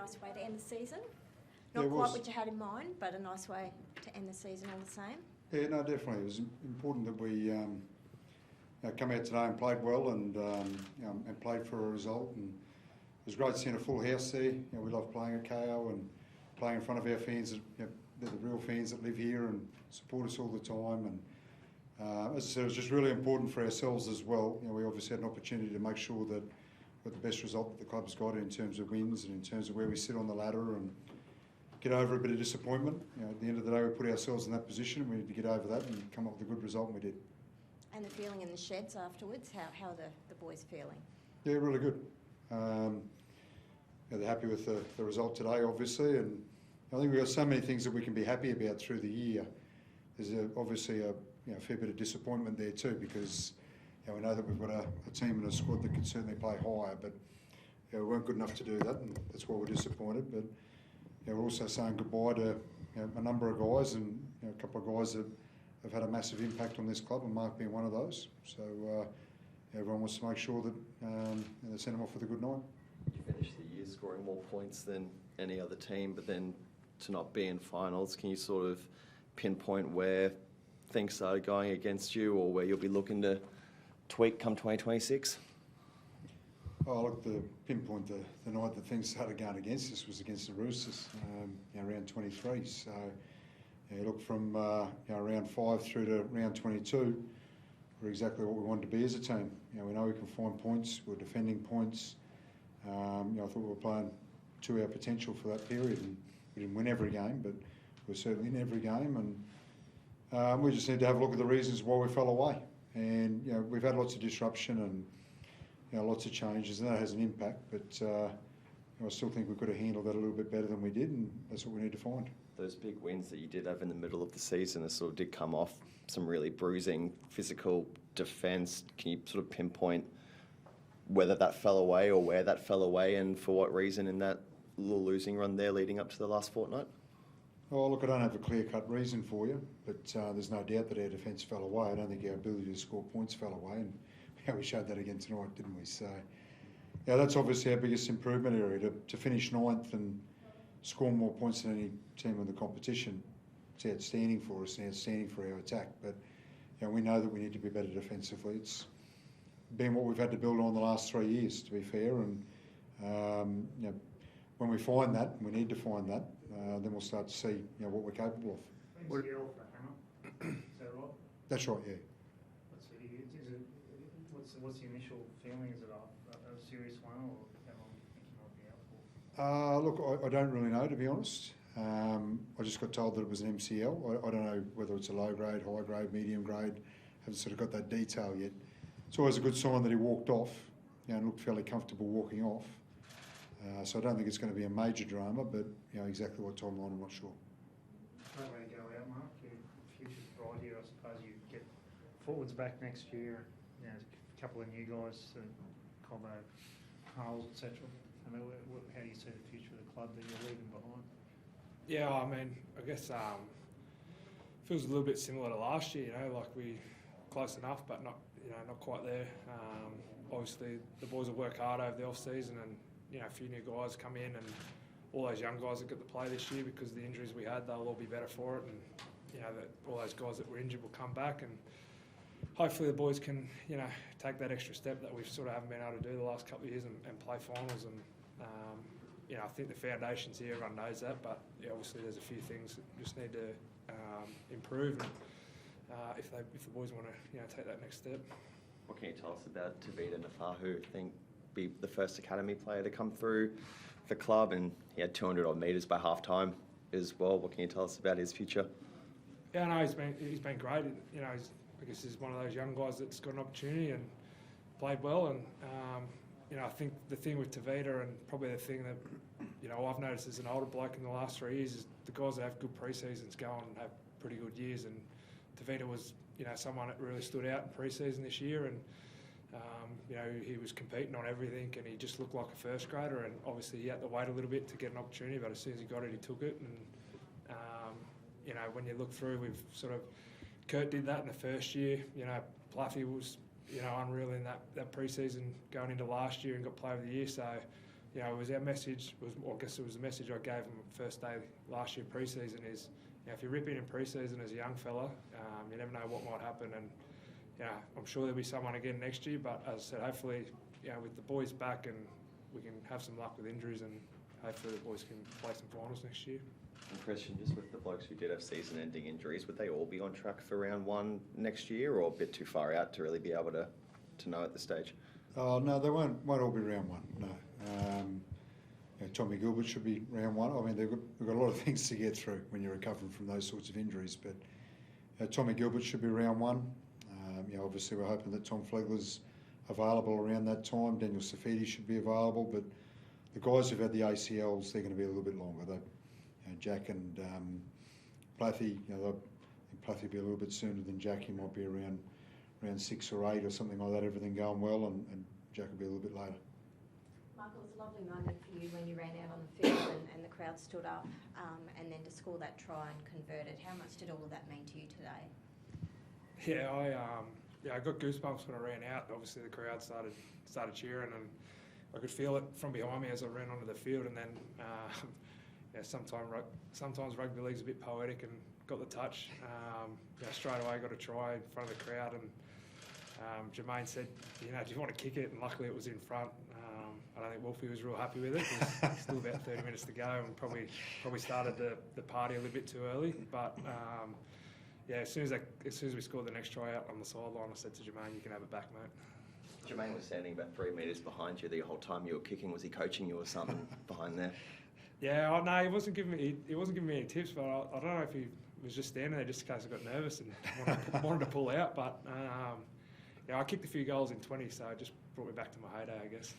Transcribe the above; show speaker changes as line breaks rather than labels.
nice way to end the season. Not quite what you had in mind, but a nice way to end the season all the same.
Yeah, no, definitely. It was important that we come out today and played well and played for a result. And it was great seeing a full house there. We love playing at KO and playing in front of our fans. They're the real fans that live here and support us all the time. And as I said, it was just really important for ourselves as well. We obviously had an opportunity to make sure that we're the best result that the club's got in terms of wins and in terms of where we sit on the ladder and get over a bit of disappointment. At the end of the day, we put ourselves in that position. We need to get over that and come up with a good result, and we did.
And the feeling in the sheds afterwards, how are the boys feeling?
Yeah, really good. They're happy with the result today, obviously, and I think we've got so many things that we can be happy about through the year. There's obviously a fair bit of disappointment there too, because we know that we've got a team and a squad that could certainly play higher, but we weren't good enough to do that, and that's why we're disappointed. But we're also saying goodbye to a number of guys, and a couple of guys that have had a massive impact on this club, and Mark being one of those. So everyone wants to make sure that they send them off with a good night.
You finished the year scoring more points than any other team, but then to not be in finals, can you sort of pinpoint where things started going against you, or where you'll be looking to tweak come 2026?
Oh, look, the pinpoint the night that things started going against us was against the Roosters, round 23. So you look from round 5 through to round 22, we're exactly what we wanted to be as a team. We know we can find points, we're defending points. I thought we were playing to our potential for that period, and we didn't win every game, but we're certainly in every game. And we just need to have a look at the reasons why we fell away. And we've had lots of disruption and lots of changes, and that has an impact. But I still think we could have handled that a little bit better than we did, and that's what we need to find.
Those big wins that you did have in the middle of the season, that sort of did come off some really bruising physical defence. Can you sort of pinpoint whether that fell away or where that fell away, and for what reason in that little losing run there leading up to the last fortnight?
Oh, look, I don't have a clear-cut reason for you, but there's no doubt that our defence fell away. I don't think our ability to score points fell away, and we showed that again tonight, didn't we? So, that's obviously our biggest improvement area, to finish ninth and score more points than any team in the competition. It's outstanding for us and outstanding for our attack, but we know that we need to be better defensively. It's been what we've had to build on the last 3 years, to be fair, and when we find that, and we need to find that, then we'll start to see what we're capable of.
MCL for Hannah, is that right?
That's right, yeah.
What's the initial feeling? Is it a serious one, or how long do you think you might be out for?
Look, I don't really know, to be honest. I just got told that it was an MCL. I don't know whether it's a low grade, high grade, medium grade. Haven't sort of got that detail yet. It's always a good sign that he walked off and looked fairly comfortable walking off. So I don't think it's going to be a major drama, but exactly what timeline, I'm not sure.
Great way to go out, Mark. Your future's bright here. I suppose you get forwards back next year. A couple of new guys, Cobbo, Hales, etc. I mean, how do you see the future of the club that you're leaving behind?
Yeah, I mean, I guess feels a little bit similar to last year. Like we close enough, but not not quite there. Obviously, the boys will work hard over the off season, and a few new guys come in, and all those young guys that get to play this year because of the injuries we had, they'll all be better for it, and that all those guys that were injured will come back, and hopefully the boys can take that extra step that we've sort of haven't been able to do the last couple of years and play finals. And I think the foundation's here, everyone knows that, but obviously there's a few things that just need to improve, and if the boys want to take that next step.
What can you tell us about Tavita Nafahu? I think be the first academy player to come through the club, and he had 200 odd metres by half time as well. What can you tell us about his future?
Yeah, no, he's been great. I guess he's one of those young guys that's got an opportunity and played well. And I think the thing with Tavita, and probably the thing that I've noticed as an older bloke in the last 3 years, is the guys that have good pre-seasons go on and have pretty good years. And Tavita was someone that really stood out in pre-season this year, and he was competing on everything, and he just looked like a first grader. And obviously he had to wait a little bit to get an opportunity, but as soon as he got it, he took it. And when you look through, we've sort of Kurt did that in the first year. Pluffy was unreal in that pre-season going into last year and got Player of the Year. So you know, it was our message. I guess it was the message I gave them first day last year pre-season is, you know, if you rip in pre-season as a young fella, you never know what might happen. And you know, I'm sure there'll be someone again next year. But as I said, hopefully, you know, with the boys back and we can have some luck with injuries, and hopefully the boys can play some finals next year.
And Kristian, just with the blokes who did have season-ending injuries, would they all be on track for round 1 next year, or a bit too far out to really be able to know at this stage?
Oh, no, they won't all be round 1, no. Tommy Gilbert should be round 1. I mean, we've got a lot of things to get through when you're recovering from those sorts of injuries, but Tommy Gilbert should be round 1. Obviously we're hoping that Tom Flegler's available around that time. Daniel Safidi should be available, but the guys who've had the ACLs, they're going to be a little bit longer. Jack and Plathy, I think Plathy will be a little bit sooner than Jack. He might be around 6 or 8 or something like that, everything going well, and Jack will be a little bit later.
Michael, it was a lovely moment for you when you ran out on the field and the crowd stood up, and then to score that try and convert it. How much did all of that mean to you today?
Yeah, I got goosebumps when I ran out. Obviously, the crowd started cheering, and I could feel it from behind me as I ran onto the field. And then, sometimes rugby league's a bit poetic, and got the touch. Straight away got a try in front of the crowd, and Jermaine said, "Do you want to kick it?" And luckily, it was in front. I don't think Wolfie was real happy with it. There's still about 30 minutes to go, and probably started the party a little bit too early, but. As soon as we scored the next try out on the sideline, I said to Jermaine, "You can have it back, mate."
Jermaine was standing about 3 metres behind you the whole time you were kicking. Was he coaching you or something behind there?
Yeah, no, he wasn't giving me any tips, but I don't know if he was just standing there just in case I got nervous and wanted to pull out. But I kicked a few goals in 20, so it just brought me back to my heyday, I guess.